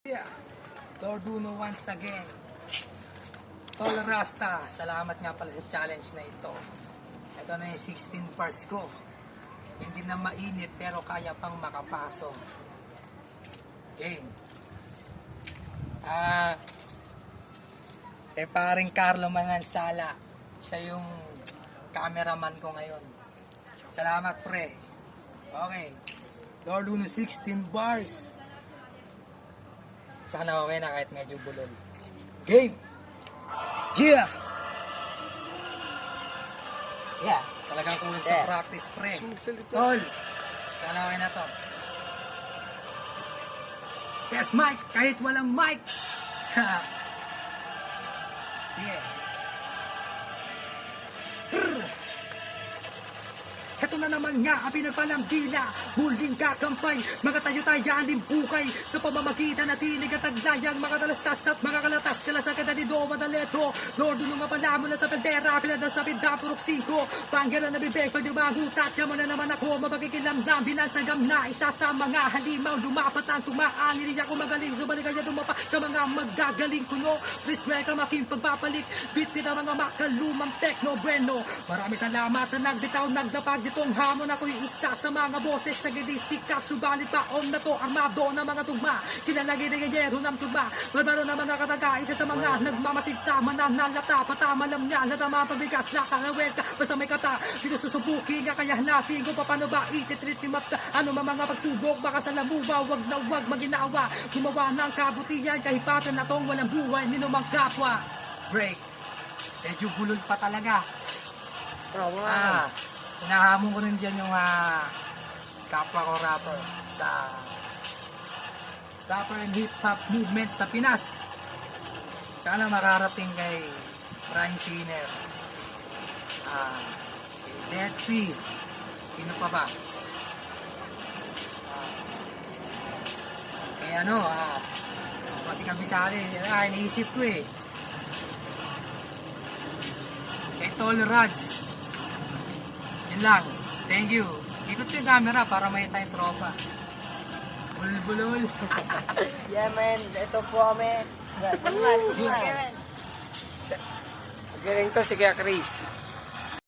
Yeah, Lord Uno once again. Tol Rasta, salamat nga pala sa challenge na ito. Ito na yung 16 bars ko. Hindi na mainit pero kaya pang makapasok. Game. Paring Carlo Manansala. Siya yung cameraman ko ngayon. Salamat pre. Okay. Lord Uno 16 bars. Sana mamaya na kahit medyo bulol. Game! Yeah! Yeah. Talagang kulang sa practice, pre. Tol! Sana mamaya na to. Test mic! Kahit walang mic! Yeah. Ito na naman nga ang pinagpalang dila, muling kakampay, mga tayo-tayo alimbukay, sa pamamagitan na tinig at taglayang, mga talastas at mga kalatas, kalasagan na nido, madaleto, Lord, nung mapala mula sa peldera, piladas na pindapurok 5, panggalan na bibig, pagdibangutat, yaman na naman ako, mabagikilamdam, binansagam na, isa sa mga halimaw, lumapat ang tumaan, niliya ko magaling, sumalik kaya dumapa sa mga magagaling kuno, please welcome aking pagpapalik, bitit ang mga makalumang techno bueno, maraming salamat sa nagbitaw, nagdapag, itong hamon ako'y isa sa mga boses sa gidi sikat, subalit paon na to armado ng mga tugma, kilalagi na ganyero ng tugma, barbaro ng mga kataga, isa sa mga nagmamasid sa mananalata, patamalam niya, natama pagbigas, lakangawel ka, basta may kata, dito susubukin ka, kaya natin kung paano ba ititreat ni mapta, ano mga pagsubok, baka sa lamuba, wag na wag maginawa, gumawa ng kabutihan, kahipatan na tong walang buhay, ninumang kapwa. Break. Medyo bulol pa talaga. Hinahamon ko rin dyan yung kapwa ko rapper sa rapper and hip-hop movement sa Pinas. Sana makarating kay Prime Sinner, si Dead P, sino pa ba? Kaya kasi kabisari, iniisip ko eh. Kay Tol Rads. Yun lang. Thank you. Ikot yung camera para may tayong tropa. Bulbulol. Yeah, man. Ito po kami. Galing to si Kuya Chris.